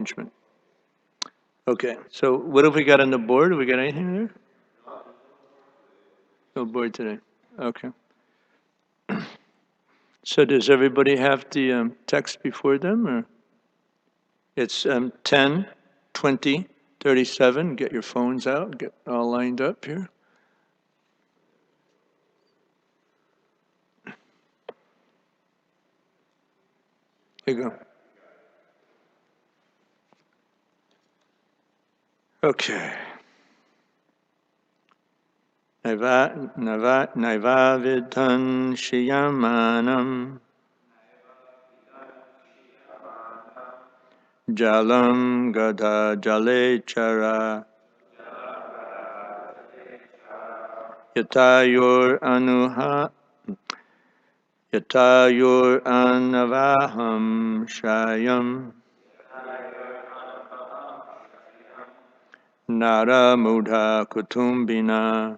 arrangement. Okay, so what have we got on the board? Have we got anything there? No board today. Okay. So does everybody have the text before them, or? It's 10, 20, 37. Get your phones out. Get all lined up here. Here you go. Okay. Naivavidhan shiyamanam jalam gada jalechara yatayor anavaham shayam nara mudha kutumbina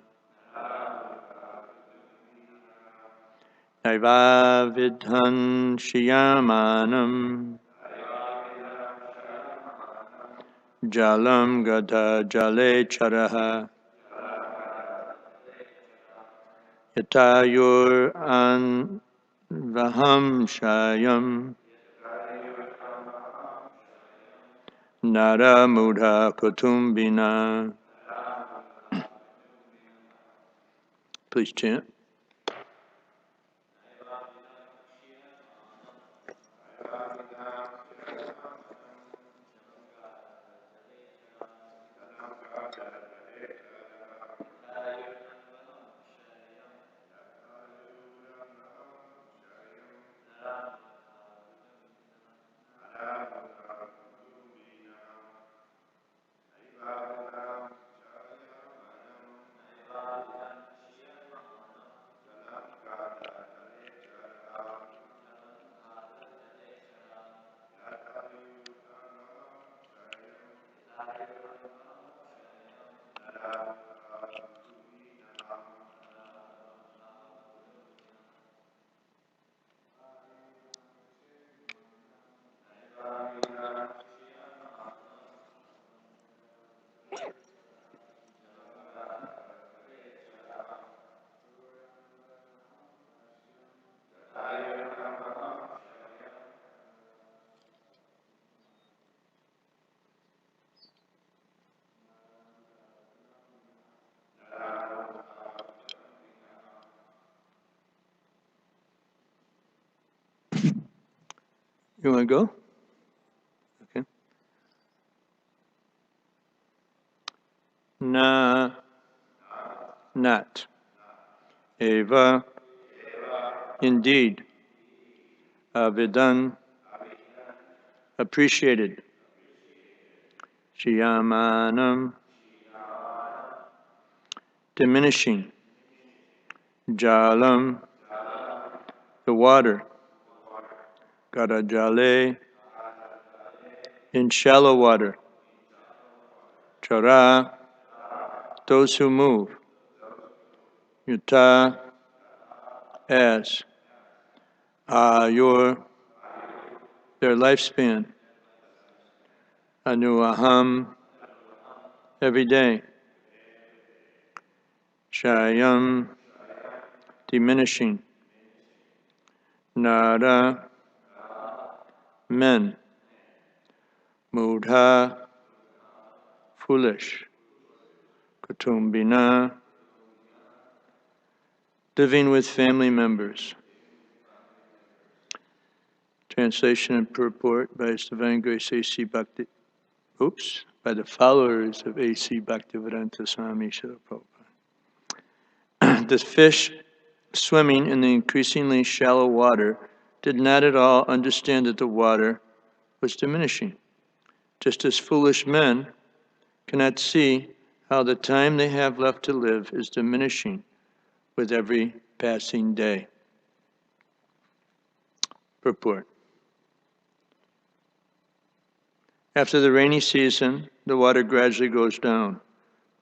naivavidhan shiyamanam jalam gada jalecharaha yatayor anvaham shayam nara mudha kutumbina. Please chant. You want to go? Okay. Na, not. Eva, indeed. Avidan, appreciated. Shiyamanam, diminishing. Jalam, the water. Gadajale, in shallow water. Chara, those who move. Yuta, as. Ayur, their lifespan. Anuaham, every day. Shayam, diminishing. Nara, men. Mudha, foolish. Kutumbina, living with family members. Translation and purport by His Divine Grace A.C. Bhakti. By the followers of A.C. Bhaktivedanta Swami Srila Prabhupada. The fish swimming in the increasingly shallow water did not at all understand that the water was diminishing, just as foolish men cannot see how the time they have left to live is diminishing with every passing day. Purport. After the rainy season, the water gradually goes down,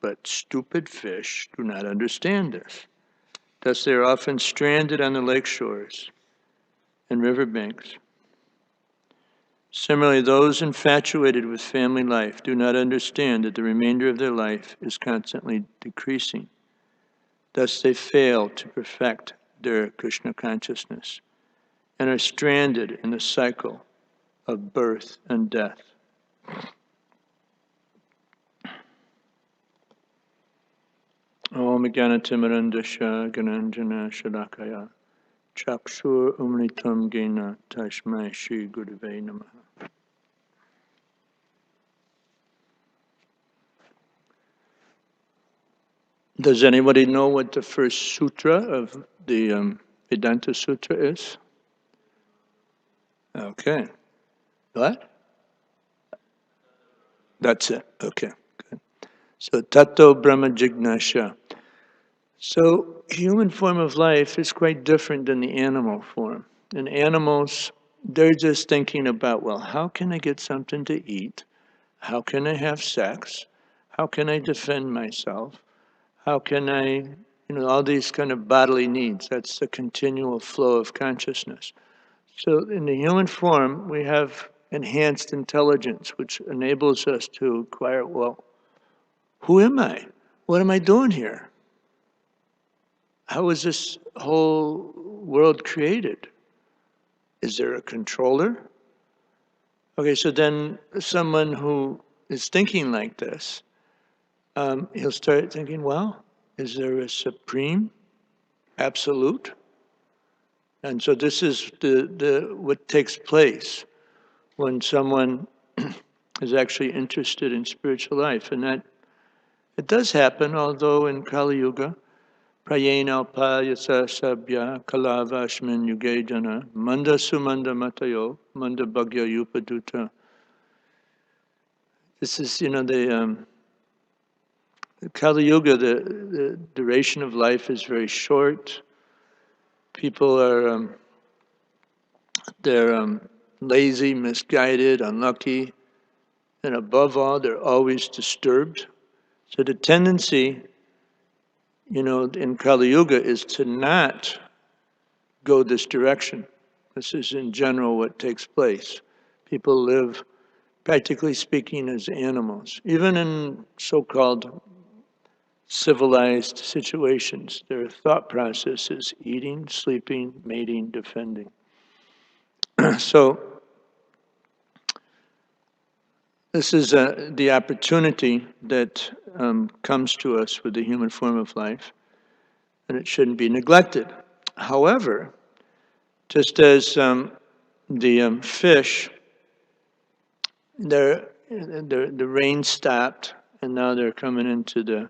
but stupid fish do not understand this. Thus, they are often stranded on the lake shores and riverbanks. Similarly, those infatuated with family life do not understand that the remainder of their life is constantly decreasing. Thus, they fail to perfect their Krishna consciousness and are stranded in the cycle of birth and death. Om Gyanatimirandasya Gananjana Shalakaya Chakshur Umritam Gena Tashmai Shri Gurave Namaha. Does anybody know what the first sutra of the Vedanta Sutra is? Okay. What? That's it. Okay. Good. So Tato Brahma Jignasha. So human form of life is quite different than the animal form. In animals, they're just thinking about, well, how can I get something to eat? How can I have sex? How can I defend myself? How can I, all these kind of bodily needs. That's the continual flow of consciousness. So in the human form, we have enhanced intelligence, which enables us to acquire, well, who am I? What am I doing here? How was this whole world created? Is there a controller? Okay, so then someone who is thinking like this, he'll start thinking, well, is there a supreme, absolute? And so this is what takes place when someone is actually interested in spiritual life. And that it does happen, although in Kali Yuga, Prayena Payasa Sabya Kalavashmin Yugejana Manda Sumanda Matayo Manda Bhagya Yupaduta. This is, the Kali Yuga, the duration of life is very short. People are, they're lazy, misguided, unlucky, and above all, they're always disturbed. So the tendency, in Kali Yuga is to not go this direction. This is in general what takes place. People live, practically speaking, as animals. Even in so-called civilized situations, their thought process is eating, sleeping, mating, defending. So this is the opportunity that comes to us with the human form of life, and it shouldn't be neglected. However, just as the fish, the rain stopped, and now they're coming into the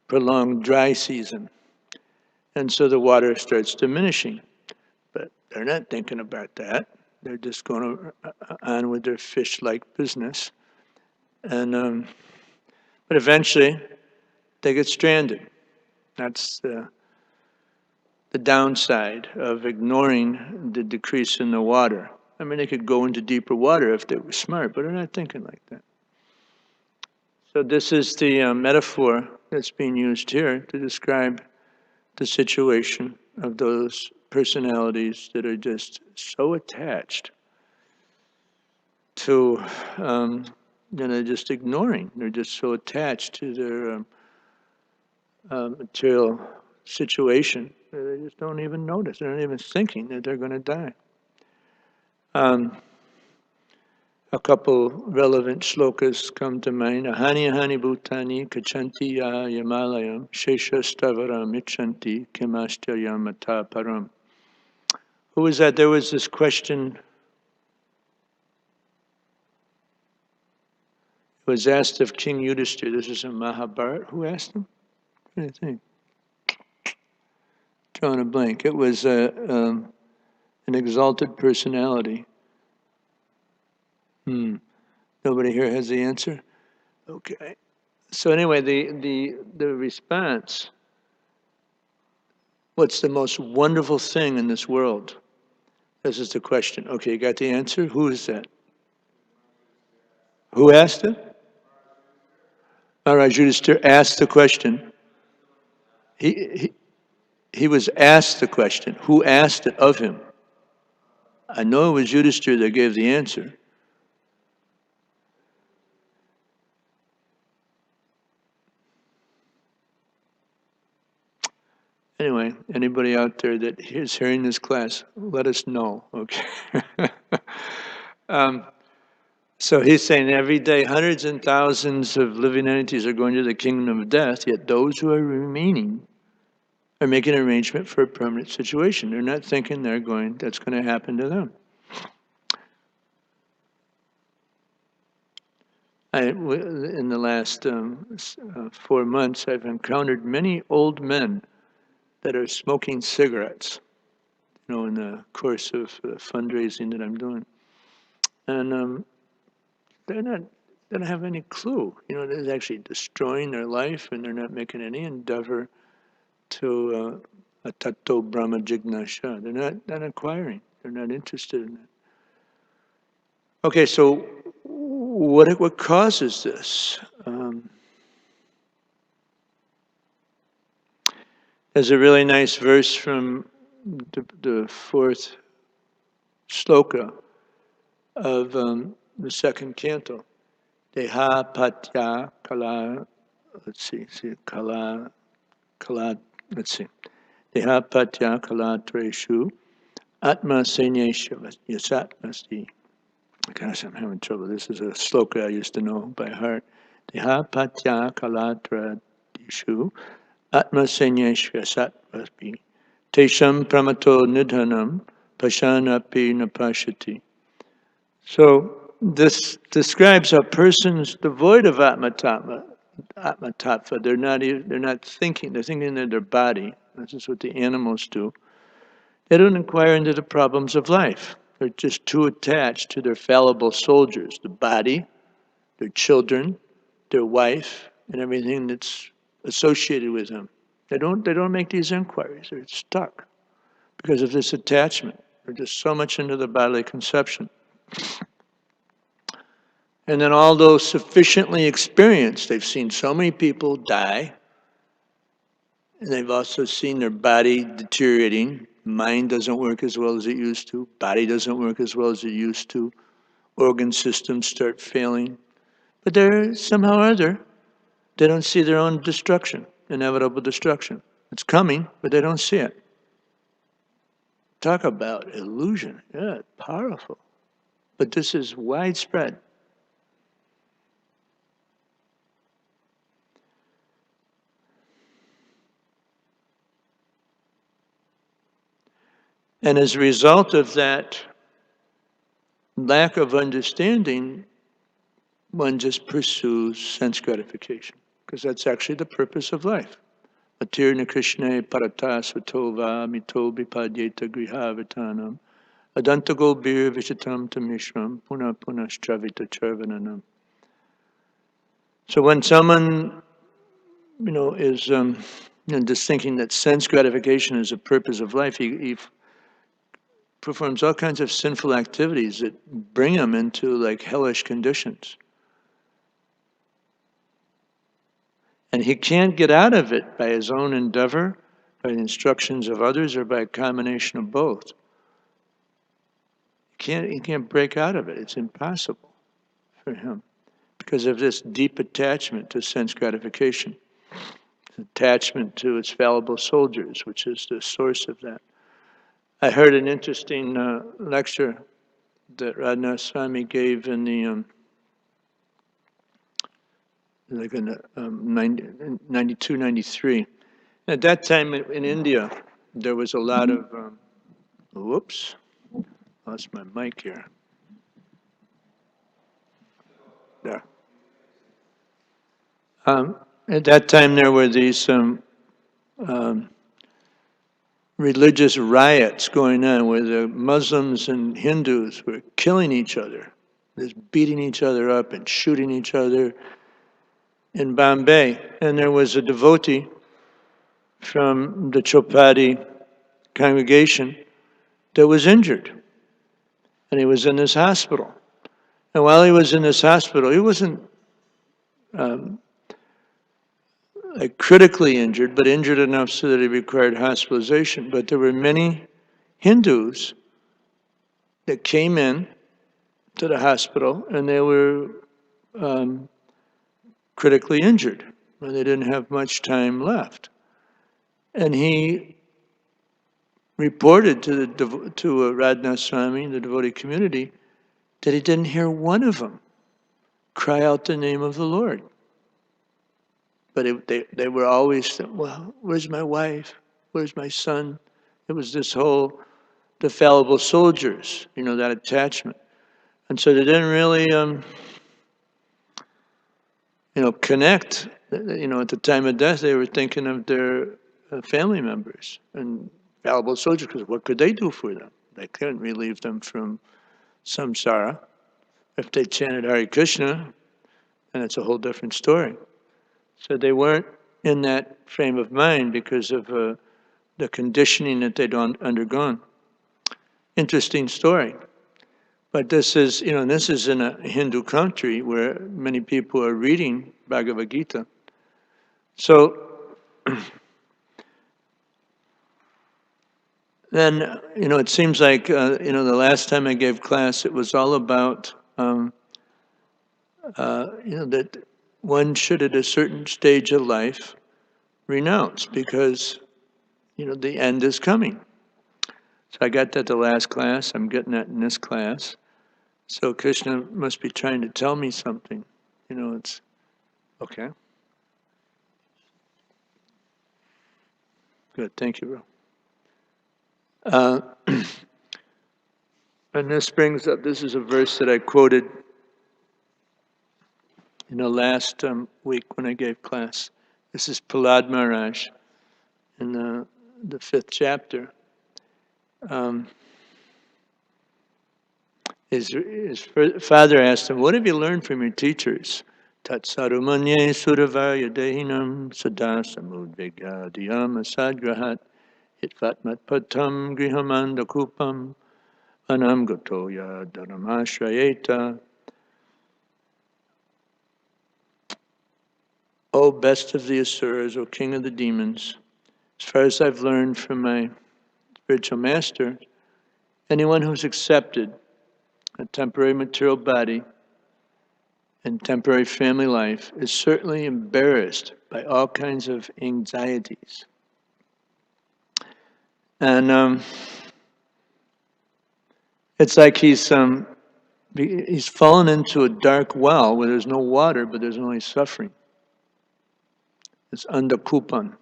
prolonged dry season, and so the water starts diminishing. But they're not thinking about that. They're just going on with their fish-like business, and but eventually they get stranded. That's the downside of ignoring the decrease in the water. I mean, they could go into deeper water if they were smart, but they're not thinking like that. So this is the metaphor that's being used here to describe the situation of those personalities that are just so attached to, they're just ignoring. They're just so attached to their material situation. They just don't even notice. They're not even thinking that they're going to die. A couple relevant shlokas come to mind. Ahani ahani bhutani kachanti ya yamalayam shesha stavaram ichanti kimastya yamata param. Who was that? There was this question. It was asked of King Yudhishthira. This is in Mahabharata. Who asked him? What do you think? Drawing a blank. It was an exalted personality. Nobody here has the answer? Okay. So anyway, the response, what's the most wonderful thing in this world? This is the question. Okay, you got the answer? Who is that? Who asked it? Maharaj Yudhishthira asked the question. He was asked the question. Who asked it of him? I know it was Yudhishthira that gave the answer. Anyway, anybody out there that is hearing this class, let us know, okay? um, so he's saying every day hundreds and thousands of living entities are going to the kingdom of death, yet those who are remaining are making an arrangement for a permanent situation. They're not thinking that's going to happen to them. In the last 4 months, I've encountered many old men that are smoking cigarettes, in the course of fundraising that I'm doing. And they don't have any clue. They're actually destroying their life, and they're not making any endeavor to a tato brahma jignasha. They're not acquiring. They're not interested in it. Okay, so what causes this? There's a really nice verse from the fourth sloka of the second canto. Deha patya kala, kala, Deha patya kala treshu, atma senyesha yasat masti. Gosh, I'm having trouble. This is a sloka I used to know by heart. Deha patya kala treshu, atma senyesha yasat masti. Tesham pramato nidhanam pashanapi napashati. So this describes a person's devoid of atma-tattva. They're not thinking. They're thinking in their body. This is what the animals do. They don't inquire into the problems of life. They're just too attached to their fallible soldiers, the body, their children, their wife, and everything that's associated with them. They don't make these inquiries. They're stuck because of this attachment. They're just so much into the bodily conception. And then although sufficiently experienced, they've seen so many people die, and they've also seen their body deteriorating. Mind doesn't work as well as it used to. Body doesn't work as well as it used to. Organ systems start failing. But they're somehow or other, they don't see their own destruction, inevitable destruction. It's coming, but they don't see it. Talk about illusion. Yeah, powerful. But this is widespread. And as a result of that lack of understanding, one just pursues sense gratification, because that's actually the purpose of life. Atirna Krishna parata svatova mito bipadyeta grihavitanam adantago bir vishatam tamishram puna punastravita charvananam. So when someone, is just thinking that sense gratification is the purpose of life, he performs all kinds of sinful activities that bring him into like hellish conditions. And he can't get out of it by his own endeavor, by the instructions of others, or by a combination of both. He can't break out of it. It's impossible for him because of this deep attachment to sense gratification, attachment to its fallible soldiers, which is the source of that. I heard an interesting lecture that Janmashtami gave in the like in 92, 93. At that time in India, there was a lot of, whoops, lost my mic here. There. At that time, there were these religious riots going on where the Muslims and Hindus were killing each other, just beating each other up and shooting each other in Bombay. And there was a devotee from the Chopati congregation that was injured. And he was in this hospital. And while he was in this hospital, he wasn't like critically injured, but injured enough so that he required hospitalization. But there were many Hindus that came in to the hospital, and they were critically injured, and they didn't have much time left. And he reported to Radhnaswami, the devotee community, that he didn't hear one of them cry out the name of the Lord. But they were always, well, where's my wife? Where's my son? It was this whole, the fallible soldiers, that attachment. And so they didn't really, connect. At the time of death, they were thinking of their family members and fallible soldiers, because what could they do for them? They couldn't relieve them from samsara. If they chanted Hare Krishna, and it's a whole different story. So they weren't in that frame of mind because of the conditioning that they'd undergone. Interesting story. But this is, this is in a Hindu country where many people are reading Bhagavad Gita. So then, it seems like, the last time I gave class, it was all about, that one should at a certain stage of life renounce because, the end is coming. So I got that the last class, I'm getting that in this class. So Krishna must be trying to tell me something. It's okay. Good, thank you, bro. And this brings up, this is a verse that I quoted, last week when I gave class. This is Prahlad Maharaj in the 5th chapter. His father asked him, what have you learned from your teachers? Tat sarumanye suravaya dehinam sada samudvegya diyam asagrahat hitvatmat patam grihamanda kupam anam gotoya dharamashrayeta. O best of the asuras, O king of the demons, as far as I've learned from my spiritual master, anyone who's accepted a temporary material body and temporary family life is certainly embarrassed by all kinds of anxieties. And it's like he's fallen into a dark well where there's no water, but there's only suffering. It's andakupan.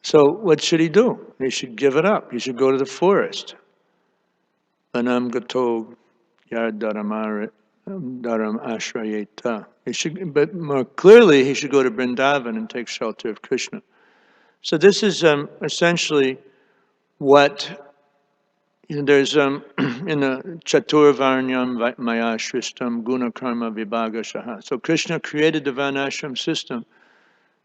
So what should he do? He should give it up. He should go to the forest. Anam gato yardharam ashrayeta. But more clearly, he should go to Vrindavan and take shelter of Krishna. So this is essentially what there's in the Chaturvarnyam Maya Shristam Guna Karma Vibhaga Shaha. So Krishna created the Varnashram system.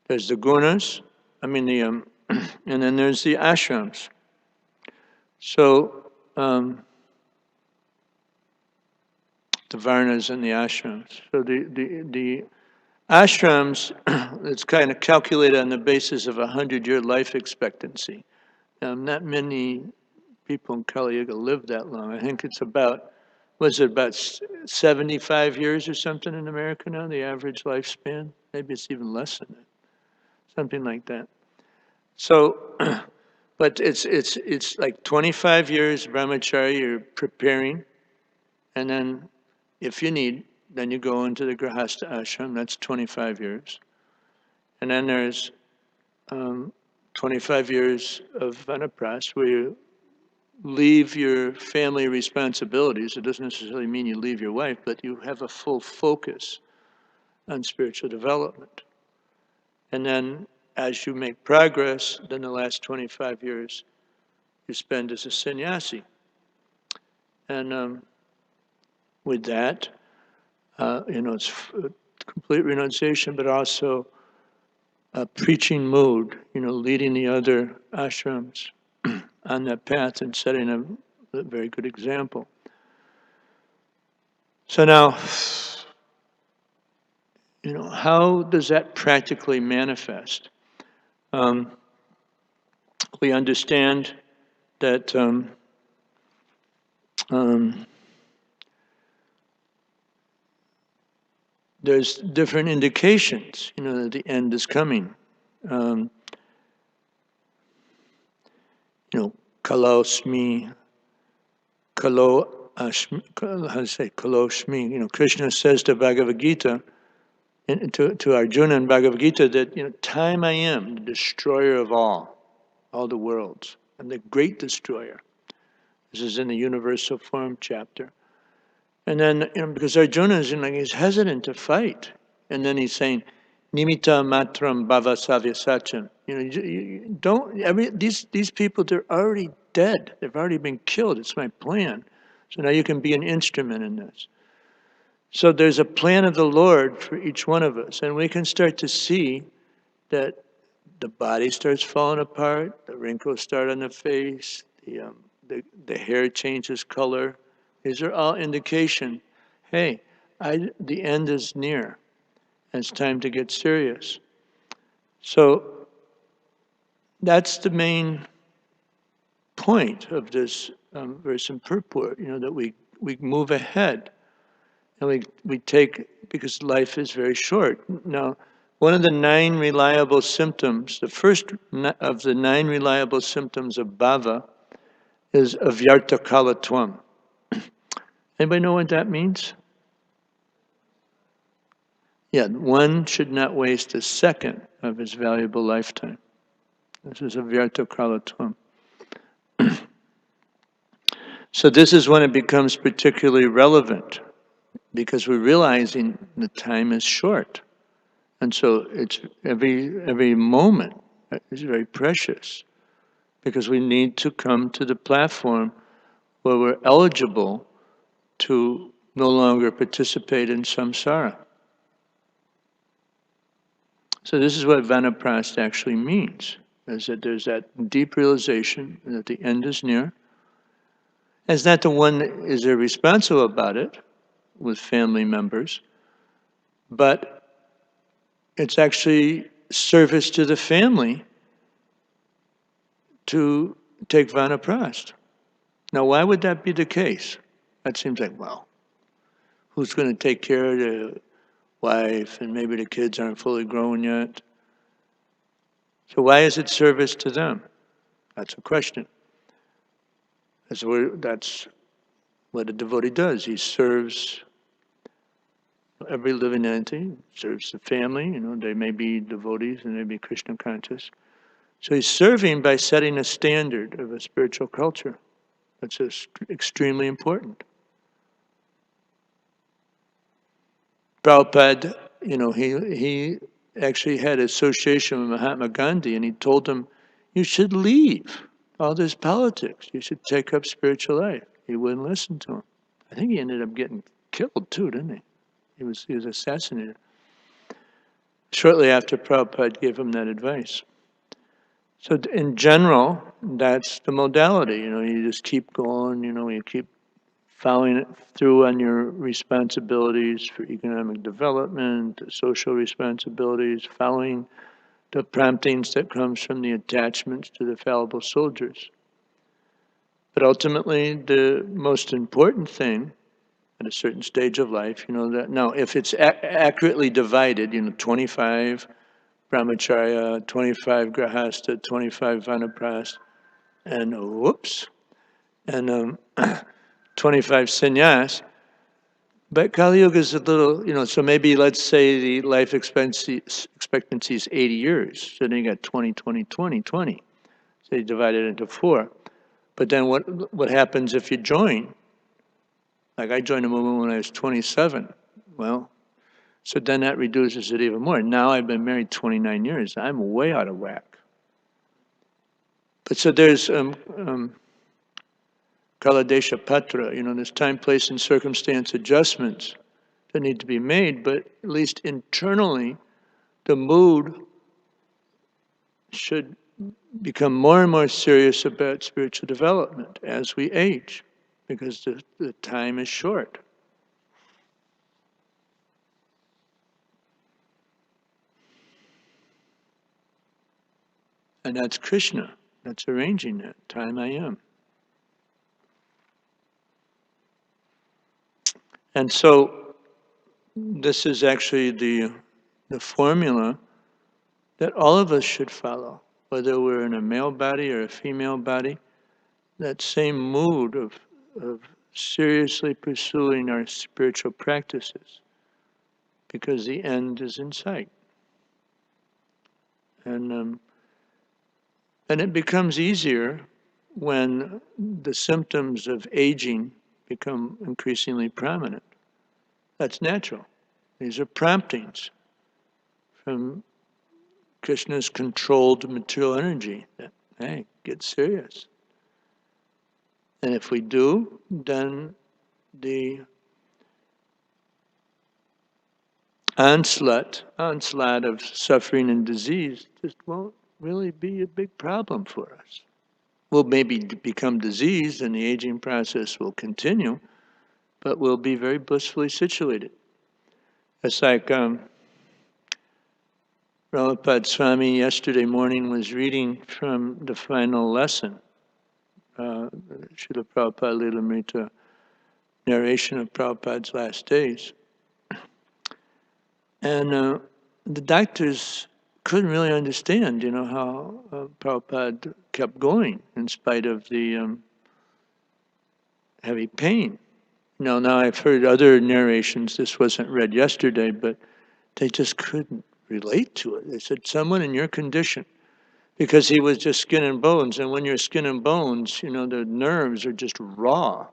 There's the gunas, and then there's the ashrams. So the varnas and the ashrams. So the ashrams, it's kind of calculated on the basis of 100-year life expectancy. Not many people in Kali Yuga live that long. I think it's about 75 years or something in America now, the average lifespan? Maybe it's even less than that. Something like that. So, but it's like 25 years brahmacharya, you're preparing, and then if you need, then you go into the grahastha ashram, that's 25 years. And then there's 25 years of vanapras, where you leave your family responsibilities. It doesn't necessarily mean you leave your wife, but you have a full focus on spiritual development. And then as you make progress, then the last 25 years you spend as a sannyasi. And with that, it's complete renunciation, but also a preaching mode, leading the other ashrams on that path and setting a very good example. So now, how does that practically manifest? We understand that there's different indications, that the end is coming. Kalosmi, how to say, Kalosmi. Krishna says to Bhagavad Gita, to Arjuna in Bhagavad Gita, that, time I am, the destroyer of all the worlds. I'm the great destroyer. This is in the universal form chapter. And then, because Arjuna is he's hesitant to fight. And then he's saying, Nimitta matram bhava savya sacham. These people, they're already dead. They've already been killed. It's my plan. So now you can be an instrument in this. So there's a plan of the Lord for each one of us. And we can start to see that the body starts falling apart, the wrinkles start on the face, the hair changes color. These are all indication, hey, the end is near. And it's time to get serious. So that's the main point of this verse and purport, that we move ahead. And we take, because life is very short. Now, one of the 9 reliable symptoms, the first of the 9 reliable symptoms of bhava is avyarta kalatvam. Anybody know what that means? Yeah, one should not waste a second of his valuable lifetime. This is avyarta kalatvam. So this is when it becomes particularly relevant, because we're realizing the time is short. And so it's every moment is very precious, because we need to come to the platform where we're eligible to no longer participate in samsara. So this is what vanaprastha actually means, is that there's that deep realization that the end is near. It's not the one that is irresponsible about it with family members, but it's actually service to the family to take vanaprastha. Now, why would that be the case? That seems like, well, who's going to take care of the wife, and maybe the kids aren't fully grown yet? So why is it service to them? That's a question. That's what a devotee does. He serves every living entity, serves the family. They may be devotees and they may be Krishna conscious. So he's serving by setting a standard of a spiritual culture. That's extremely important. Prabhupada, he actually had association with Mahatma Gandhi, and he told him, you should leave all this politics. You should take up spiritual life. He wouldn't listen to him. I think he ended up getting killed too, didn't he? He was assassinated shortly after Prabhupada gave him that advice. So in general, that's the modality. You just keep going. You keep following it through on your responsibilities for economic development, social responsibilities, following the promptings that comes from the attachments to the fallible soldiers. But ultimately, the most important thing at a certain stage of life, that now if it's accurately divided, 25 brahmacharya, 25 grahastha, 25 vanaprastha, and 25 sannyas. But Kali Yuga is a little, so maybe let's say the life expectancy is 80 years. So then you got 20, 20, 20, 20. So you divide it into 4. But then what happens if you join? Like I joined the movement when I was 27. Well, so then that reduces it even more. Now I've been married 29 years. I'm way out of whack. But so there's Kaladesha Patra, there's time, place, and circumstance adjustments that need to be made, but at least internally, the mood should become more and more serious about spiritual development as we age, because the time is short. And that's Krishna, that's arranging that, time I am. And so this is actually the formula that all of us should follow. whether we're in a male body or a female body, that same mood of seriously pursuing our spiritual practices, because the end is in sight. And it becomes easier when the symptoms of aging become increasingly prominent. That's natural. These are promptings from Krishna's controlled material energy that, hey, get serious. And if we do, then the onslaught of suffering and disease just won't really be a big problem for us. We'll maybe become diseased and the aging process will continue, but we'll be very blissfully situated. It's like Prabhupada Swami yesterday morning was reading from the final lesson, Srila Prabhupada Lilamrita narration of Prabhupada's last days. And the doctors couldn't really understand, how Prabhupada kept going in spite of the heavy pain. Now I've heard other narrations, this wasn't read yesterday, but they just couldn't relate to it. They said, someone in your condition, because he was just skin and bones, and when you're skin and bones, the nerves are just raw.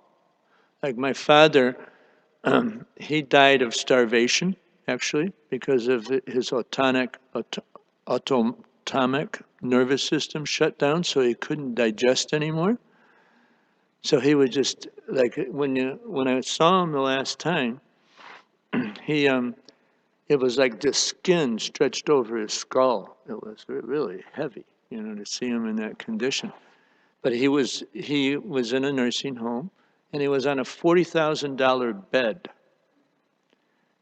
Like my father, he died of starvation, actually, because of his autonomic nervous system shut down, so he couldn't digest anymore. So he was just like when I saw him the last time, he it was like the skin stretched over his skull. It was really heavy, to see him in that condition. But he was in a nursing home, and he was on a $40,000 bed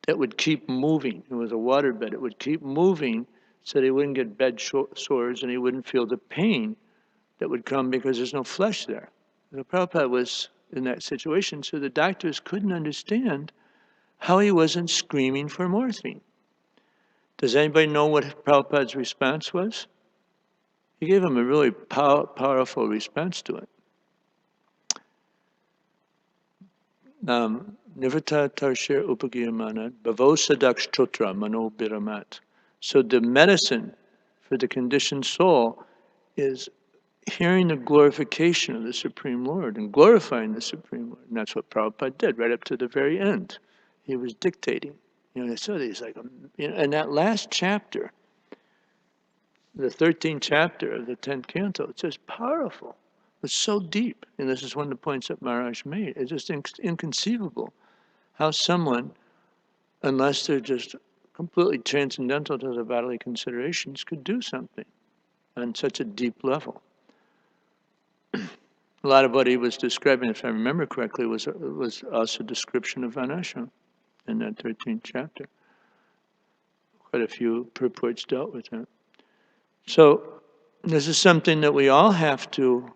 that would keep moving. It was a water bed. It would keep moving so that he wouldn't get bed sores and he wouldn't feel the pain that would come because there's no flesh there. Prabhupada was in that situation, so the doctors couldn't understand how he wasn't screaming for morphine. Does anybody know what Prabhupada's response was? He gave him a really powerful response to it. Nivata tarshir upagiyamana bhavosadaksh chotra mano biramat. So the medicine for the conditioned soul is hearing the glorification of the Supreme Lord and glorifying the Supreme Lord. And that's what Prabhupada did right up to the very end. He was dictating. So he's like, and that last chapter, the 13th chapter of the 10th canto, it's just powerful. It's so deep. And this is one of the points that Maharaj made. It's just inconceivable how someone, unless they're just completely transcendental to the bodily considerations, could do something on such a deep level. A lot of what he was describing, if I remember correctly, was also a description of Vanashram in that 13th chapter. Quite a few purports dealt with that. So this is something that we all have to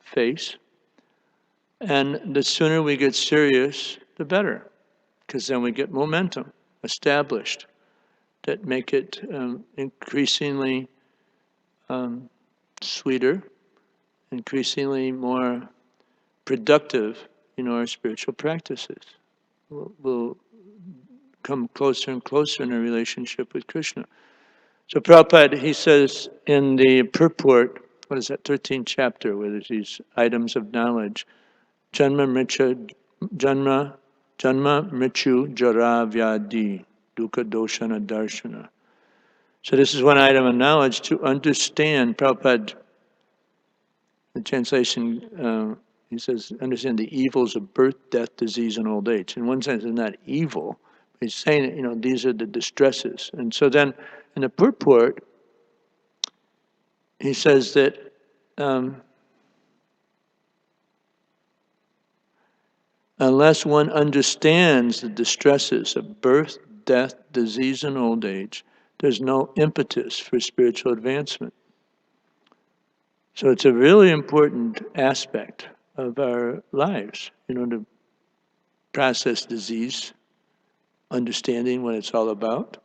face. And the sooner we get serious, the better. Because then we get momentum established that make it increasingly sweeter, increasingly more productive in our spiritual practices. We'll come closer and closer in a relationship with Krishna. So Prabhupada, he says in the purport, what is that, 13th chapter, where there's these items of knowledge, Janma Mrichu Jara Vyadi Dukkha Doshana Darshana. So this is one item of knowledge to understand. Prabhupada, the translation, he says, understand the evils of birth, death, disease, and old age. In one sense, it's not evil. He's saying that, these are the distresses. And so then, in the purport, he says that unless one understands the distresses of birth, death, disease, and old age, there's no impetus for spiritual advancement. So it's a really important aspect of our lives, to process disease, understanding what it's all about,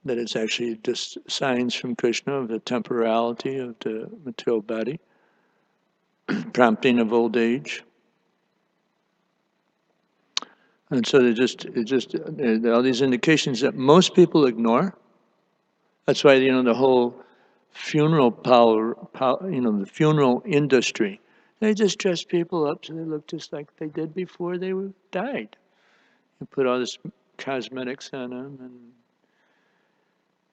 that it's actually just signs from Krishna of the temporality of the material body, prompting of old age. And so there are all these indications that most people ignore. That's why, the whole funeral the funeral industry, they just dress people up so they look just like they did before they died. You put all this cosmetics on them, and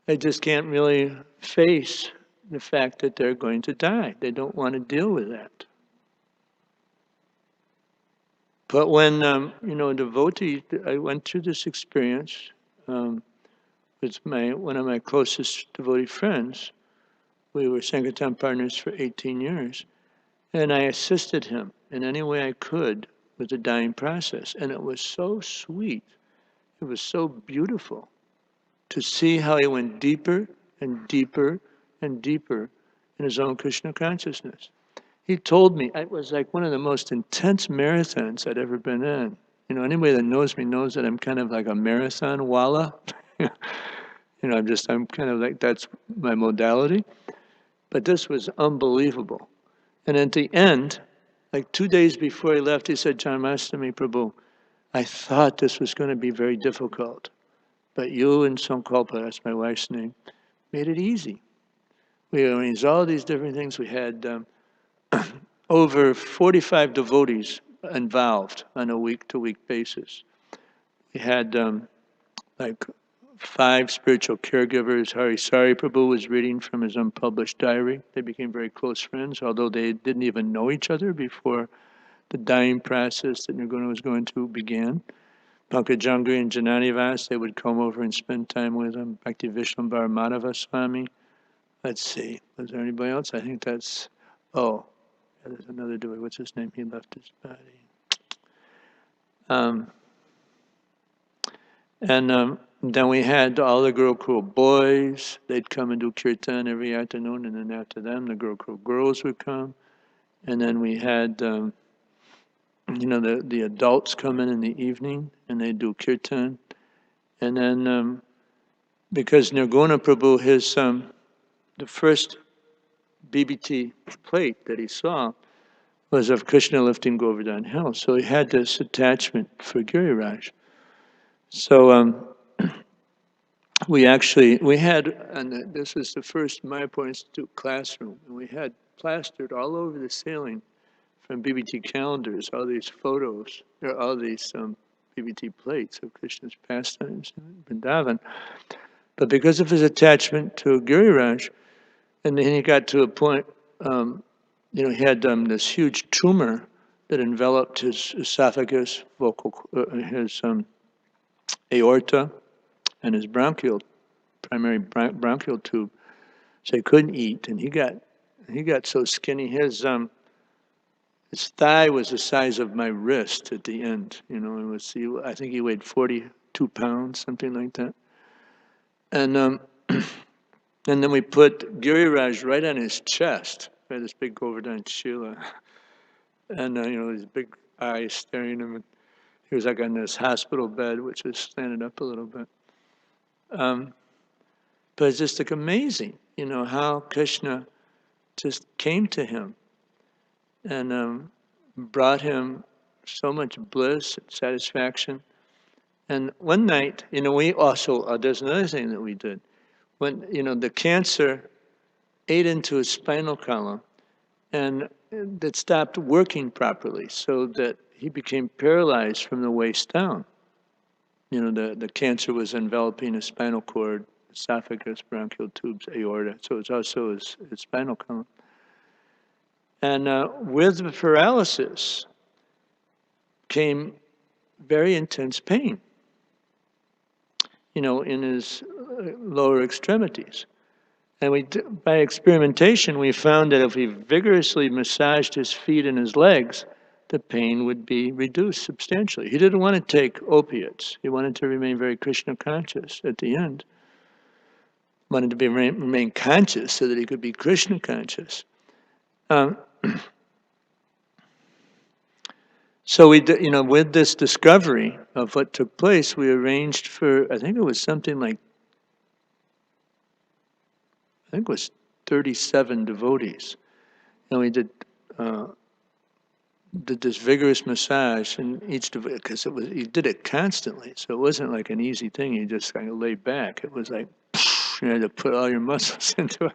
they just can't really face the fact that they're going to die. They don't want to deal with that. But when, a devotee, I went through this experience with one of my closest devotee friends. We were Sankirtan partners for 18 years. And I assisted him in any way I could with the dying process. And it was so sweet. It was so beautiful to see how he went deeper and deeper and deeper in his own Krishna consciousness. He told me it was like one of the most intense marathons I'd ever been in. Anybody that knows me knows that I'm kind of like a marathon walla. I'm kind of like, that's my modality. But this was unbelievable. And at the end, like 2 days before he left, he said, Janmashtami, Prabhu, I thought this was going to be very difficult. But you and Sankalpa, that's my wife's name, made it easy. We arranged all these different things. We had over 45 devotees involved on a week-to-week basis. We had like 5 spiritual caregivers. Harisari Prabhu was reading from his unpublished diary. They became very close friends, although they didn't even know each other before the dying process that Nirguna was going to begin. Pankajangri and Jananivas, they would come over and spend time with him. Bhakti Vishwambhara Madhava Swami. Let's see, was there anybody else? I think that's, there's another devotee. What's his name? He left his body. Then we had all the Gurukul boys. They'd come and do kirtan every afternoon, and then after them, the Gurukul girls would come. And then we had, the adults come in the evening, and they do kirtan. And then, because Nirguna Prabhu, the first BBT plate that he saw was of Krishna lifting Govardhan Hill. So he had this attachment for Giriraj. So we had, and this was the first Mayapur Institute classroom, and we had plastered all over the ceiling from BBT calendars, all these photos, or all these BBT plates of Krishna's pastimes in Vrindavan. But because of his attachment to Giriraj, and then he got to a point, he had this huge tumor that enveloped his esophagus, his aorta, and his primary bronchial tube. So he couldn't eat, and he got so skinny. His thigh was the size of my wrist at the end. I think he weighed 42 pounds, something like that. And and then we put Giriraj right on his chest, by this big Govardhan Shila. And, these big eyes staring at him. He was like on this hospital bed, which was slanted up a little bit. But it's just like amazing, how Krishna just came to him and brought him so much bliss and satisfaction. And one night, we also, there's another thing that we did. When, the cancer ate into his spinal column, and that stopped working properly, so that he became paralyzed from the waist down. The cancer was enveloping his spinal cord, esophagus, bronchial tubes, aorta, so it's also his spinal column. And with the paralysis came very intense pain, in his lower extremities. And by experimentation, we found that if we vigorously massaged his feet and his legs, the pain would be reduced substantially. He didn't want to take opiates. He wanted to remain very Krishna conscious at the end. Wanted to remain conscious so that he could be Krishna conscious. So we, with this discovery of what took place, we arranged for, I think it was something like I think it was 37 devotees. And we did this vigorous massage, and each devotee, because he did it constantly, so it wasn't like an easy thing. You just kind of lay back. It was like you had to put all your muscles into it.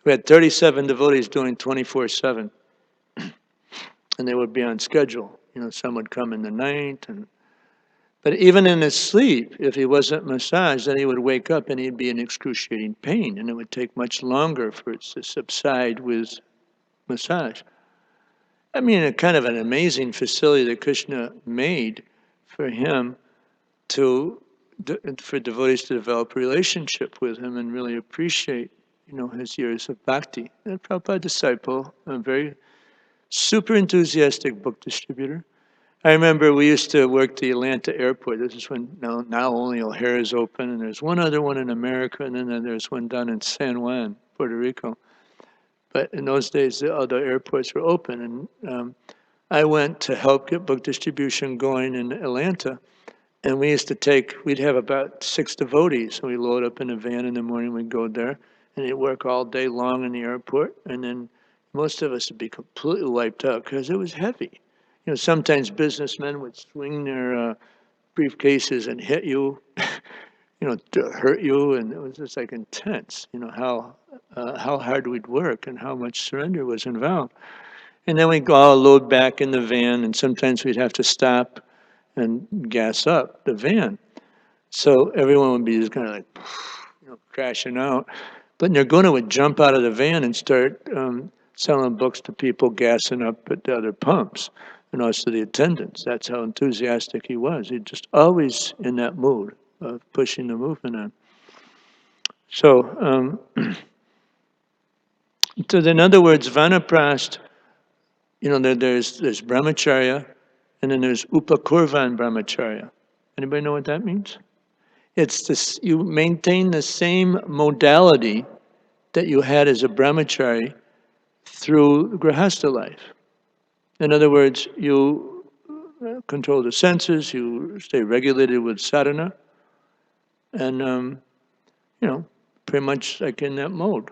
We had 37 devotees doing 24/7, and they would be on schedule. Some would come in the night, but even in his sleep, if he wasn't massaged, then he would wake up and he'd be in excruciating pain, and it would take much longer for it to subside with massage. I mean, a kind of an amazing facility that Krishna made for him for devotees to develop a relationship with him and really appreciate, his years of bhakti. And Prabhupada disciple, a very super enthusiastic book distributor. I remember we used to work the Atlanta airport. This is when now only O'Hare is open, and there's one other one in America, and then there's one down in San Juan, Puerto Rico. But in those days, the other airports were open, and I went to help get book distribution going in Atlanta. And we'd have about 6 devotees. And we load up in a van in the morning, we'd go there, and they'd work all day long in the airport. And then most of us would be completely wiped out because it was heavy. Sometimes businessmen would swing their briefcases and hit you, to hurt you. And it was just like intense, how hard we'd work and how much surrender was involved. And then we'd all load back in the van, and sometimes we'd have to stop and gas up the van. So everyone would be just kind of like, crashing out. But Nirguna would jump out of the van and start selling books to people, gassing up at the other pumps, and also the attendants. That's how enthusiastic he was. He's just always in that mood of pushing the movement on. So, so in other words, Vanaprastha, there's brahmacharya, and then there's upakurvan brahmacharya. Anybody know what that means? It's this: you maintain the same modality that you had as a brahmachari through grahastha life. In other words, you control the senses, you stay regulated with sadhana, and pretty much like in that mode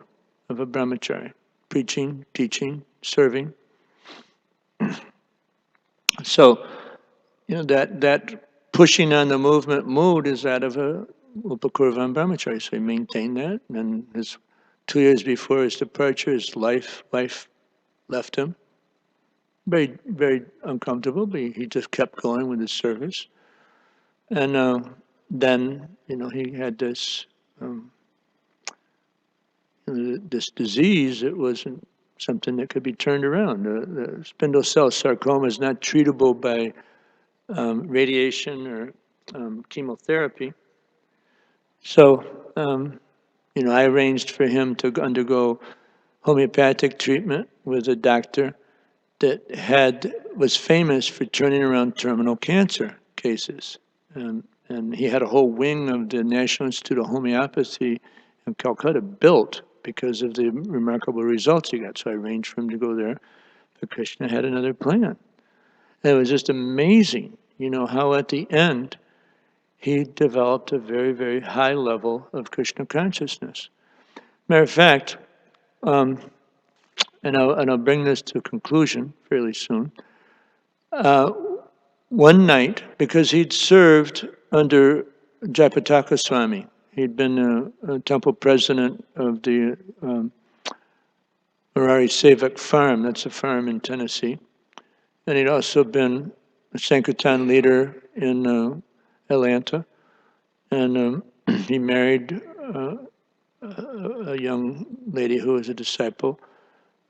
of a brahmachari, preaching, teaching, serving. So, that pushing on the movement mood is that of a upakurvan brahmachari. So he maintained that, and then 2 years before his departure, his life left him. Very, very uncomfortable, but he just kept going with his service. And then, he had this this disease. It wasn't something that could be turned around. The spindle cell sarcoma is not treatable by radiation or chemotherapy. So, I arranged for him to undergo homeopathic treatment with a doctor that was famous for turning around terminal cancer cases. And he had a whole wing of the National Institute of Homeopathy in Calcutta built because of the remarkable results he got. So I arranged for him to go there, but Krishna had another plan. And it was just amazing, how at the end he developed a very, very high level of Krishna consciousness. Matter of fact, and I'll bring this to a conclusion fairly soon. One night, because he'd served under Jayapataka Swami, he'd been a temple president of the Murari Sevak farm. That's a farm in Tennessee. And he'd also been a Sankirtan leader in Atlanta. And he married a young lady who was a disciple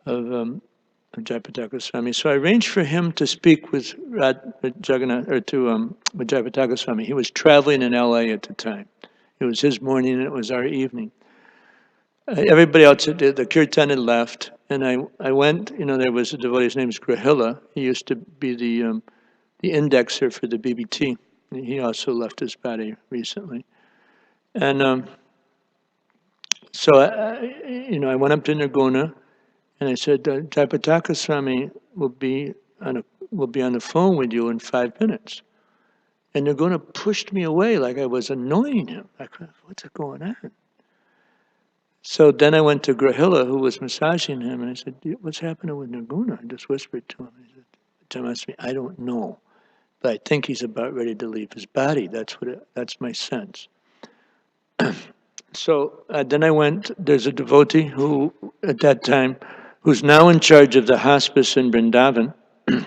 of Jayapataka Swami. So I arranged for him to speak with Jayapataka Swami. He was traveling in LA at the time. It was his morning and it was our evening. Everybody else, the kirtan had left, and I went, there was a devotee, his name is Grahila. He used to be the indexer for the BBT. He also left his body recently. And so, I went up to Nirguna, and I said, Jayapataka Swami will be on the phone with you in 5 minutes. And Nirguna pushed me away like I was annoying him. Like, what's going on? So then I went to Grahila, who was massaging him, and I said, "What's happening with Nirguna?" I just whispered to him. He said, "Janmashtami, I don't know, but I think he's about ready to leave his body. That's my sense." So then I went. There's a devotee who, at that time, who's now in charge of the hospice in Vrindavan. I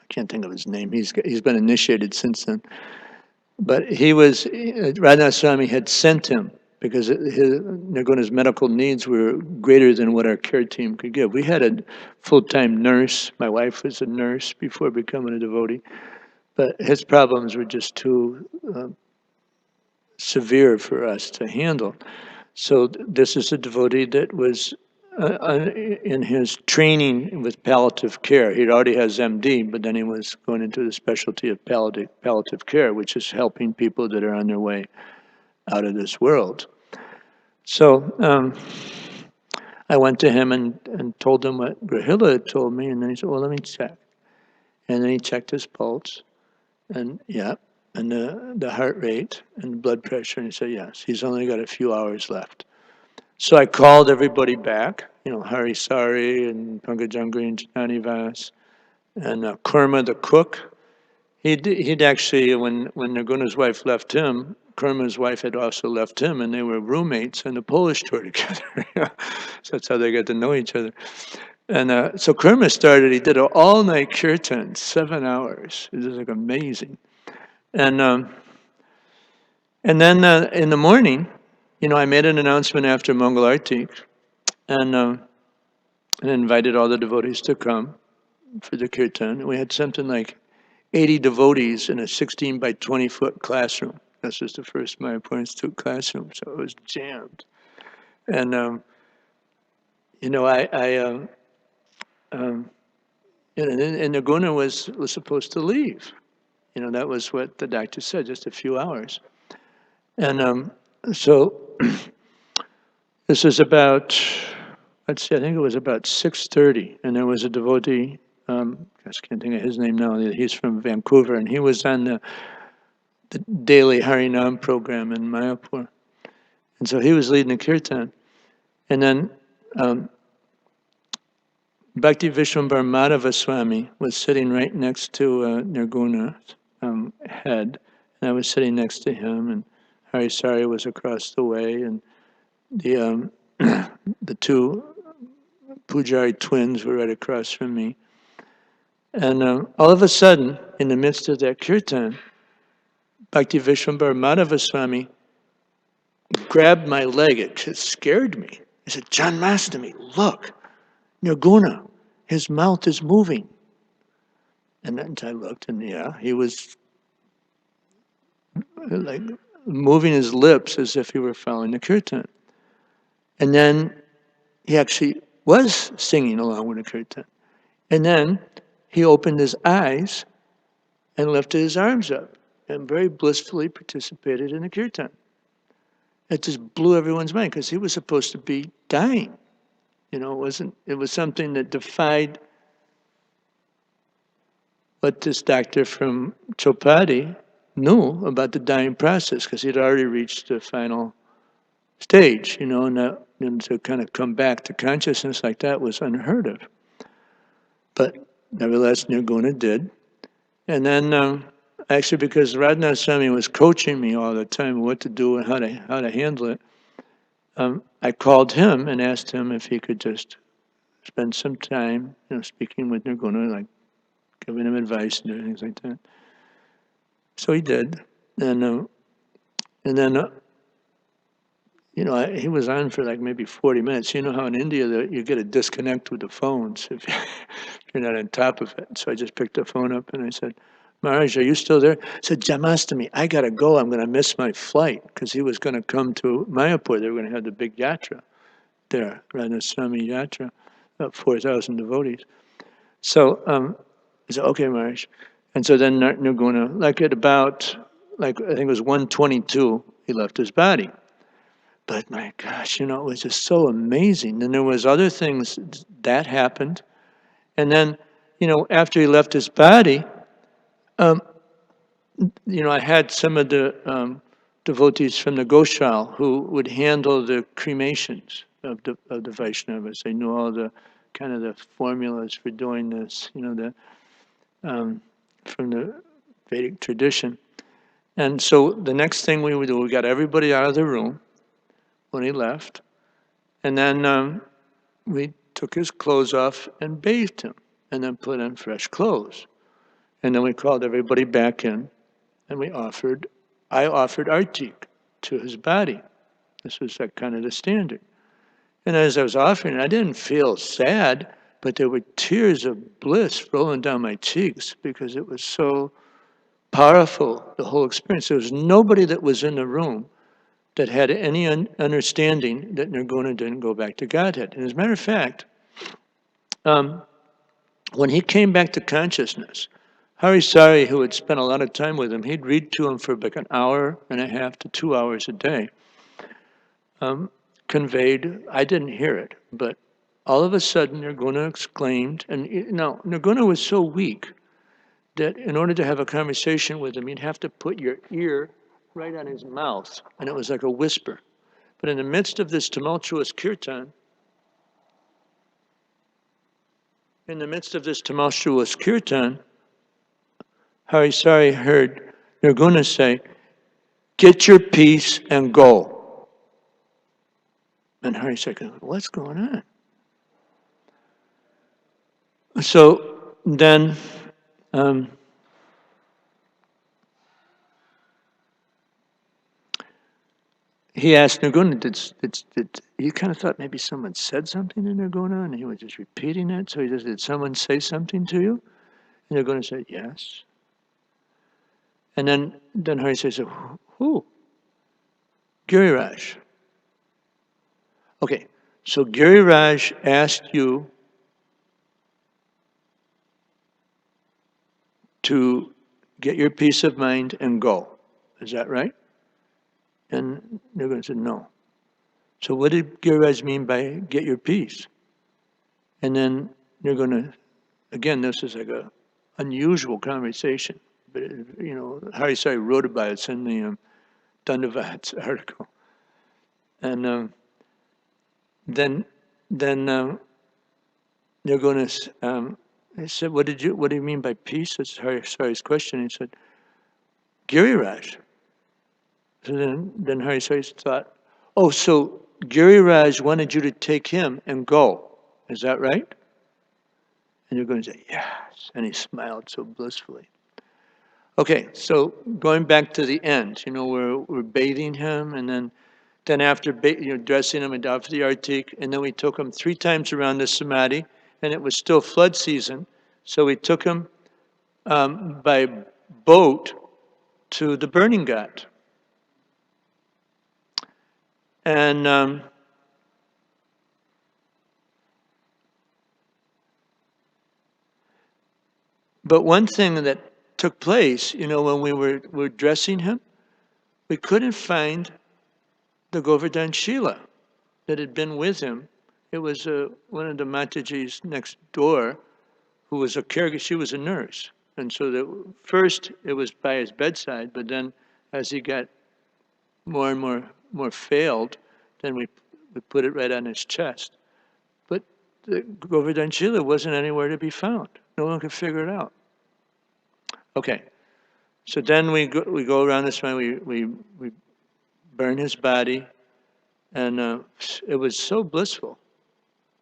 can't think of his name. He's been initiated since then. But Radha Swami had sent him because Nirguna's medical needs were greater than what our care team could give. We had a full-time nurse. My wife was a nurse before becoming a devotee, but his problems were just too severe for us to handle. So this is a devotee that was in his training with palliative care. He already has MD, but then he was going into the specialty of palliative care, which is helping people that are on their way out of this world. So I went to him and told him what Grahila had told me, and then he said, "Well, let me check." And then he checked his pulse, and and the heart rate and the blood pressure, and he said, yes, he's only got a few hours left. So I called everybody back, Hari Sari and Pankajangri and Janani Vas, and Kurma the cook. He'd actually, when Nirguna's wife left him, Kurma's wife had also left him, and they were roommates in the Polish tour together. So that's how they got to know each other. And so Kurma started, he did an all-night kirtan, 7 hours. It was like amazing. And then in the morning, I made an announcement after Mangal Arti, and invited all the devotees to come for the kirtan. And we had something like 80 devotees in a 16 by 20 foot classroom. This was the first Mayapur Institute classroom, so it was jammed. And and Nirguna was supposed to leave. That was what the doctor said, just a few hours. And so this is about, let's see, I think it was about 6:30, and there was a devotee, I just can't think of his name now, he's from Vancouver, and he was on the daily Harinam program in Mayapur. And so he was leading the kirtan. And then Bhakti Vishwambar Madhava Swami was sitting right next to Nirguna's head, and I was sitting next to him, and Hari Sari was across the way, and the the two Pujari twins were right across from me. And all of a sudden, in the midst of that kirtan, Bhakti Vishwambar Madhava Swami grabbed my leg. It scared me. He said, "Janmashtami, look, Nirguna, his mouth is moving." And then I looked, and he was like moving his lips as if he were following the kirtan. And then he actually was singing along with the kirtan. And then he opened his eyes and lifted his arms up and very blissfully participated in the kirtan. It just blew everyone's mind because he was supposed to be dying. It was something that defied what this doctor from Chopati knew about the dying process, because he'd already reached the final stage, and to kind of come back to consciousness like that was unheard of. But nevertheless, Nirguna did. And then actually, because Radhanath Swami was coaching me all the time what to do and how to handle it, I called him and asked him if he could just spend some time, speaking with Nirguna, like giving him advice and doing things like that. So he did, and then he was on for like maybe 40 minutes. You know how in India you get a disconnect with the phones if you're not on top of it. So I just picked the phone up and I said, "Maharaj, are you still there?" I said, "Janmashtami, I got to go. I'm going to miss my flight," because he was going to come to Mayapur. They were going to have the big yatra there, Radha-Swami yatra, about 4,000 devotees. So I said, "Okay, Maharaj." And so then Nirguna, at about, I think it was 1:22, he left his body. But my gosh, it was just so amazing. And there was other things that happened. And then, after he left his body, I had some of the devotees from the Goshal who would handle the cremations of the Vaishnavas. They knew all the kind of the formulas for doing this, from the Vedic tradition. And so the next thing we would do, we got everybody out of the room when he left, and then we took his clothes off and bathed him, and then put on fresh clothes. And then we called everybody back in, and I offered artik to his body. This was like kind of the standard. And as I was offering it, I didn't feel sad, but there were tears of bliss rolling down my cheeks because it was so powerful, the whole experience. There was nobody that was in the room that had any understanding that Nirguna didn't go back to Godhead. And as a matter of fact, when he came back to consciousness, Harisari, who had spent a lot of time with him, he'd read to him for like an hour and a half to 2 hours a day, conveyed, I didn't hear it, but all of a sudden Nirguna exclaimed, and Nirguna was so weak that in order to have a conversation with him, you'd have to put your ear right on his mouth, and it was like a whisper. But in the midst of this tumultuous kirtan, Harisari heard Nirguna say, "Get your piece and go." And Harisari goes, "What's going on?" So then he asked Nirguna, did he kind of thought maybe someone said something to Nirguna, and he was just repeating it. So he said, "Did someone say something to you?" And Nirguna said, "Yes." And then Harisari said, "Who?" "Giriraj." "Okay, so Giriraj asked you to get your peace of mind and go. Is that right?" And Nirguna said, "No." "So what did Giriraj mean by get your peace?" And then Nirguna, again, this is like a unusual conversation, but Harisari wrote about it. It's in the Dandavat's article. And then Nirguna he said, what do you mean by peace?" That's Harisari's question. He said, "Giriraj." So then Harisari thought, "Oh, so Giriraj wanted you to take him and go. Is that right?" And you're going to say, "Yes." And he smiled so blissfully. Okay, so going back to the end, we're bathing him, and then after dressing him and after the artik, and then we took him 3 times around the samadhi, and it was still flood season, so we took him by boat to the burning ghat. And but one thing that took place, when we were dressing him, we couldn't find the Govardhan Shila that had been with him. It was one of the Mataji's next door, who was a caregiver. She was a nurse, and so first it was by his bedside, but then as he got more and more failed, then we put it right on his chest. But the Govardhan Shila wasn't anywhere to be found. No one could figure it out. Okay, so then we go around this way. We burn his body, and it was so blissful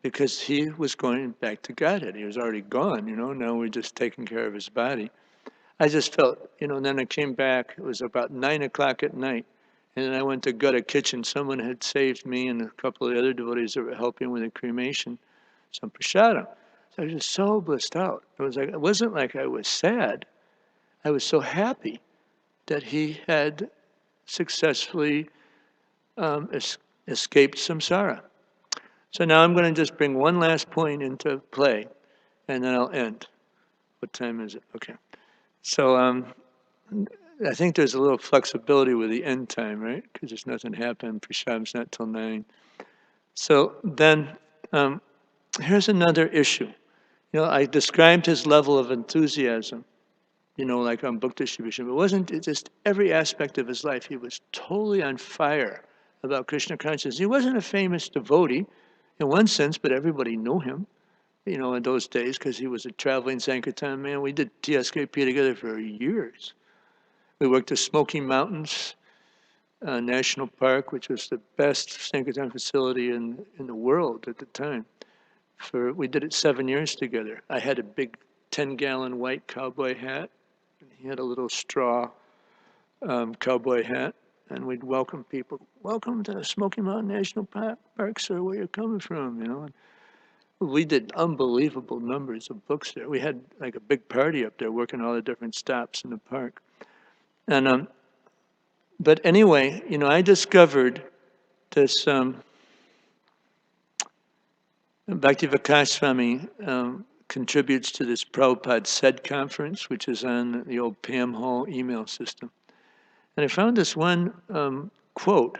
because he was going back to Godhead. He was already gone. Now we're just taking care of his body. I just felt, and then I came back. It was about 9 o'clock at night, and then I went to Gutta Kitchen. Someone had saved me and a couple of the other devotees that were helping with the cremation, some prasadam. So I was just so blissed out. It wasn't like I was sad. I was so happy that he had successfully escaped samsara. So now I'm going to just bring one last point into play, and then I'll end. What time is it? Okay. So I think there's a little flexibility with the end time, right? Because there's nothing happened. Prasadam's not till 9. So then here's another issue. I described his level of enthusiasm you know, like on book distribution. It wasn't it just every aspect of his life. He was totally on fire about Krishna consciousness. He wasn't a famous devotee in one sense, but everybody knew him, you know, in those days because he was a traveling Sankirtan man. We did TSKP together for years. We worked at Smoky Mountains National Park, which was the best Sankirtan facility in the world at the time. We did it 7 years together. I had a big 10-gallon white cowboy hat. He had a little straw cowboy hat, and we'd welcome people. Welcome to Smoky Mountain National Park, sir. Where you coming from? You know. We did unbelievable numbers of books there. We had like a big party up there, working all the different stops in the park. And but anyway, you know, I discovered this Bhakti-Vikas contributes to this Prabhupada SED conference, which is on the old Pam Hall email system. And I found this one quote.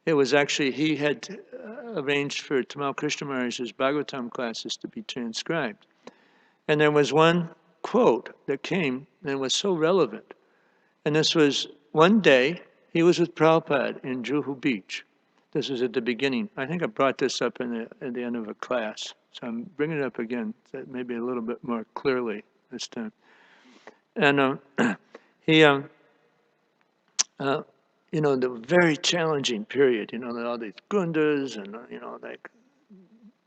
It was actually, he had arranged for Tamal Krishna Maharaj's Bhagavatam classes to be transcribed. And there was one quote that came and was so relevant. And this was, one day, he was with Prabhupada in Juhu Beach. This was at the beginning. I think I brought this up at the end of a class. So I'm bringing it up again, maybe a little bit more clearly this time. And he, you know, the very challenging period, you know, all these gundas and, you know, like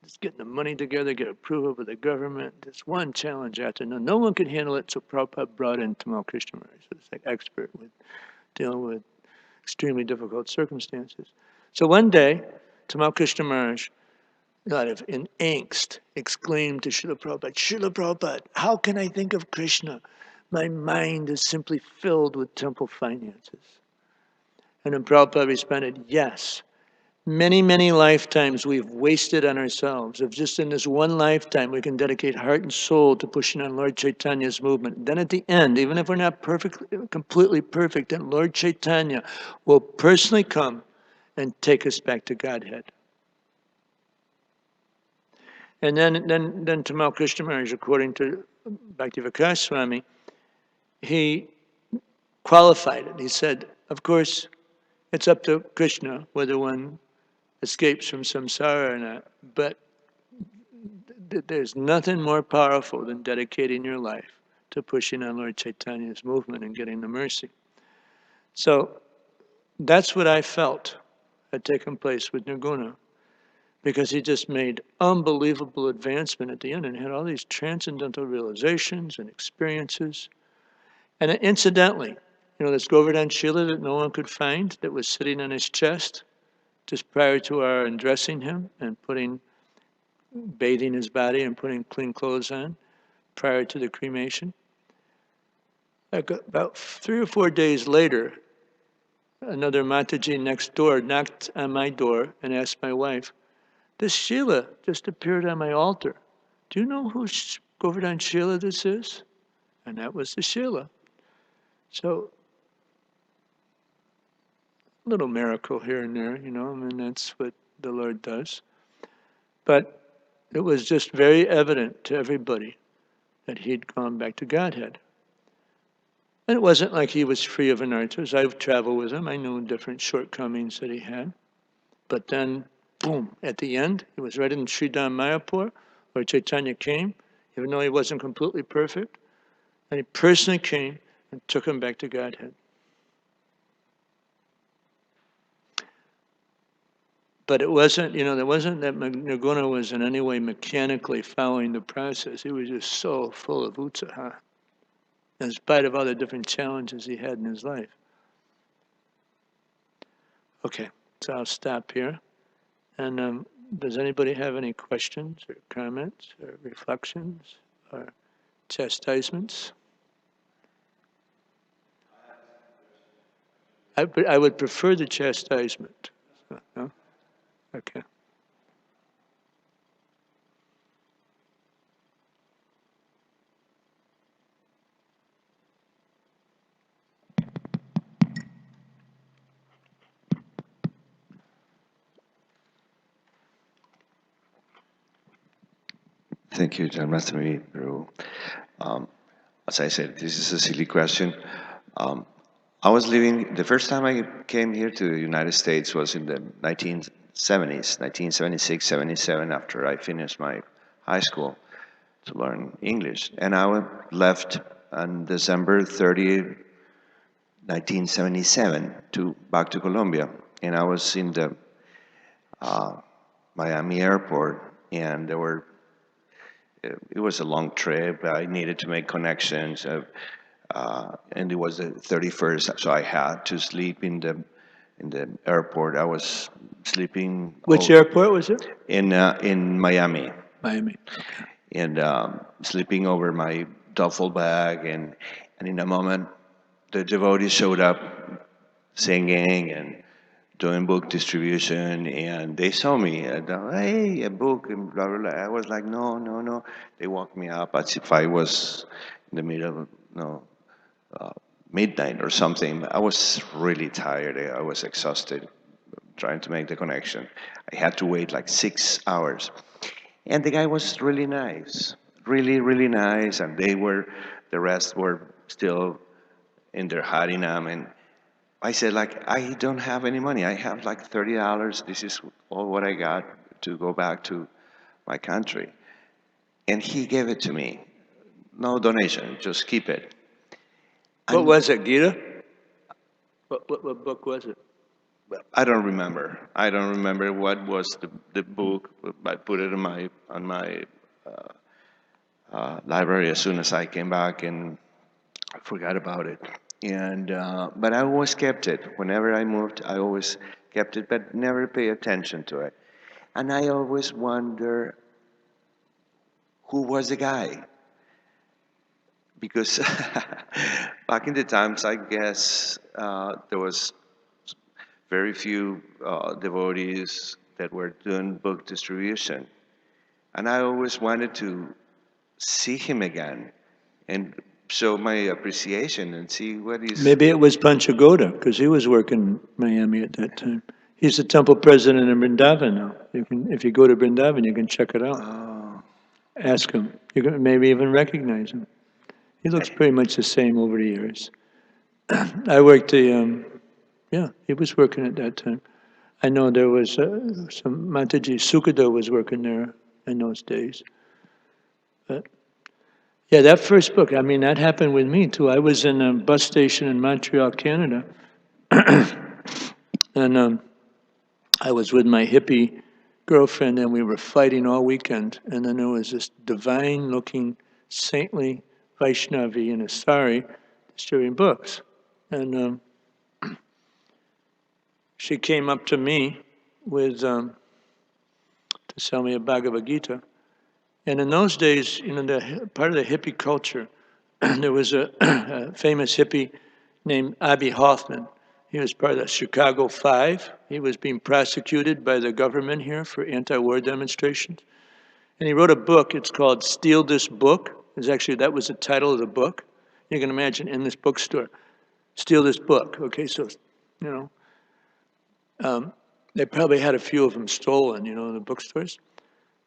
just getting the money together, get approval of the government. This one challenge after another. No one could handle it, so Prabhupada brought in Tamal Krishna Maharaj, who's like expert with dealing with extremely difficult circumstances. So one day, Tamal Krishna Maharaj, out of in angst, exclaimed to Srila Prabhupada, Srila Prabhupada, how can I think of Krishna? My mind is simply filled with temple finances. And then Prabhupada responded, yes, many, many lifetimes we've wasted on ourselves. If just in this one lifetime we can dedicate heart and soul to pushing on Lord Chaitanya's movement, then at the end, even if we're not completely perfect, then Lord Chaitanya will personally come and take us back to Godhead. And then Tamal Krishna Maharaj, according to Bhakti-Vikas Swami, he qualified it. He said, of course, it's up to Krishna whether one escapes from samsara or not, but there's nothing more powerful than dedicating your life to pushing on Lord Chaitanya's movement and getting the mercy. So that's what I felt had taken place with Nirguna, because he just made unbelievable advancement at the end and had all these transcendental realizations and experiences. And incidentally, you know, this Govardhan Shila that no one could find that was sitting on his chest just prior to our undressing him and bathing his body and putting clean clothes on prior to the cremation. Like about 3 or 4 days later, another Mataji next door knocked on my door and asked my wife, this Shila just appeared on my altar. Do you know who Govardhan Shila this is? And that was the Shila. So, a little miracle here and there, you know, I mean, that's what the Lord does. But it was just very evident to everybody that he'd gone back to Godhead. And it wasn't like he was free of anarthas. I've traveled with him. I knew different shortcomings that he had. But then, boom, at the end, he was right in Sridham Mayapur, where Chaitanya came, even though he wasn't completely perfect. And he personally came and took him back to Godhead. But it wasn't, you know, there wasn't that Nirguna was in any way mechanically following the process. He was just so full of utsaha, in spite of all the different challenges he had in his life. Okay, so I'll stop here. And does anybody have any questions or comments or reflections or chastisements? I would prefer the chastisement. No? Okay. Thank you, Janmashtami, Prabhu. as I said, this is a silly question. Um, I was living, the first time I came here to the United States was in the 1970s, 1976, 77, after I finished my high school to learn English. And left on December 30th, 1977, back to Colombia. And I was in the Miami airport, and it was a long trip. I needed to make connections. And it was the 31st, so I had to sleep in the airport. I was sleeping Which airport was it? in Miami, Miami. Okay. and sleeping over my duffel bag, and in a moment, the devotees showed up singing and doing book distribution, and they saw me. And, hey, a book, and blah, blah, blah. I was like, no, no, no. They woke me up as if I was in the middle of, no, midnight or something. I was really tired. I was exhausted trying to make the connection. I had to wait like 6 hours. And the guy was really nice, really, really nice. And the rest were still in their harinam. And I said, like, I don't have any money. I have like $30. This is all what I got to go back to my country. And he gave it to me. No donation, just keep it. What And was it, Gita? What book was it? I don't remember. I don't remember what was the book. I put it on my library as soon as I came back, and I forgot about it. And but I always kept it. Whenever I moved, I always kept it, but never pay attention to it. And I always wonder who was the guy, because back in the times, I guess there was very few devotees that were doing book distribution. And I always wanted to see him again and show my appreciation and see what he's. Maybe it was Panchagoda, because he was working in Miami at that time. He's the temple president in Vrindavan now. If you go to Vrindavan, you can check it out. Oh, Ask him. You can maybe even recognize him. He looks pretty much the same over the years. I worked yeah, he was working at that time. I know there was some Mataji Sukada was working there in those days. But yeah, that first book, I mean, that happened with me too. I was in a bus station in Montreal, Canada, and I was with my hippie girlfriend, and we were fighting all weekend. And then there was this divine-looking, saintly Vaishnavi in a sari distributing books. And she came up to me with to sell me a Bhagavad Gita. And in those days, you know, part of the hippie culture, there was a famous hippie named Abby Hoffman. He was part of the Chicago Five. He was being prosecuted by the government here for anti-war demonstrations. And he wrote a book. It's called Steal This Book. That was the title of the book. You can imagine in this bookstore, steal this book. Okay, so, you know, they probably had a few of them stolen, you know, in the bookstores.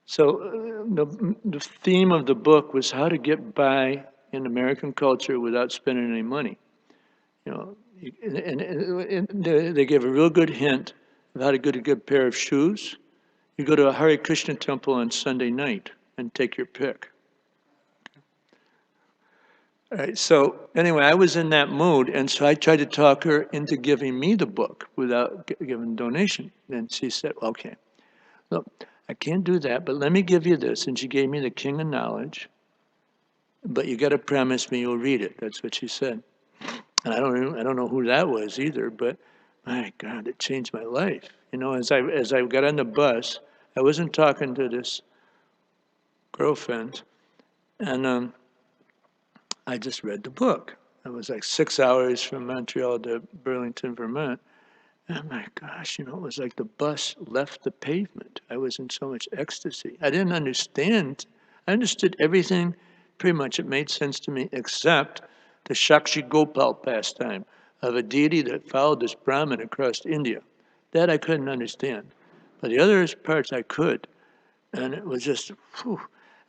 So the theme of the book was how to get by in American culture without spending any money. You know, and they gave a real good hint of how to get a good pair of shoes. You go to a Hare Krishna temple on Sunday night and take your pick. All right, so anyway, I was in that mood, and so I tried to talk her into giving me the book without giving a donation. And she said, okay, look, I can't do that, but let me give you this. And she gave me the King of Knowledge, but you got to promise me you'll read it. That's what she said. And I don't know who that was either, but my God, it changed my life. You know, as I got on the bus, I wasn't talking to this girlfriend, and I just read the book. It was like 6 hours from Montreal to Burlington, Vermont. And my gosh, you know, it was like the bus left the pavement. I was in so much ecstasy. I didn't understand. I understood everything. Pretty much it made sense to me, except the Shakshi Gopal pastime of a deity that followed this Brahmin across India. That I couldn't understand. But the other parts I could. And it was just, whew.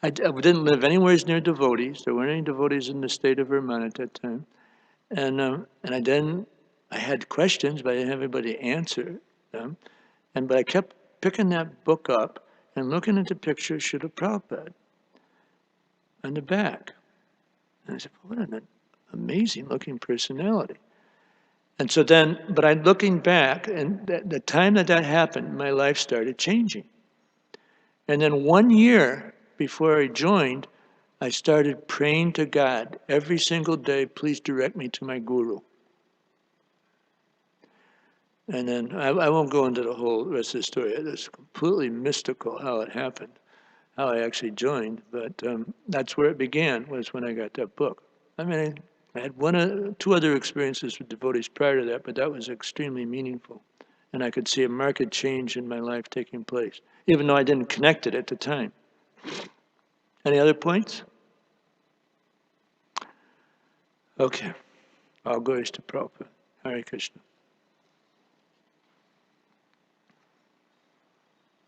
I didn't live anywhere near devotees. There weren't any devotees in the state of Vermont at that time. And I had questions, but I didn't have anybody answer them. But I kept picking that book up and looking at the picture of Srila Prabhupada on the back. And I said, what an amazing looking personality. And so then, but I'm looking back, and the time that happened, my life started changing. And then 1 year before I joined, I started praying to God every single day, please direct me to my guru. And then I won't go into the whole rest of the story. It's completely mystical how it happened, how I actually joined. But that's where it began, was when I got that book. I mean, I had two other experiences with devotees prior to that, but that was extremely meaningful. And I could see a marked change in my life taking place, even though I didn't connect it at the time. Any other points? Okay. All glories to Prabhupada. Hare Krishna.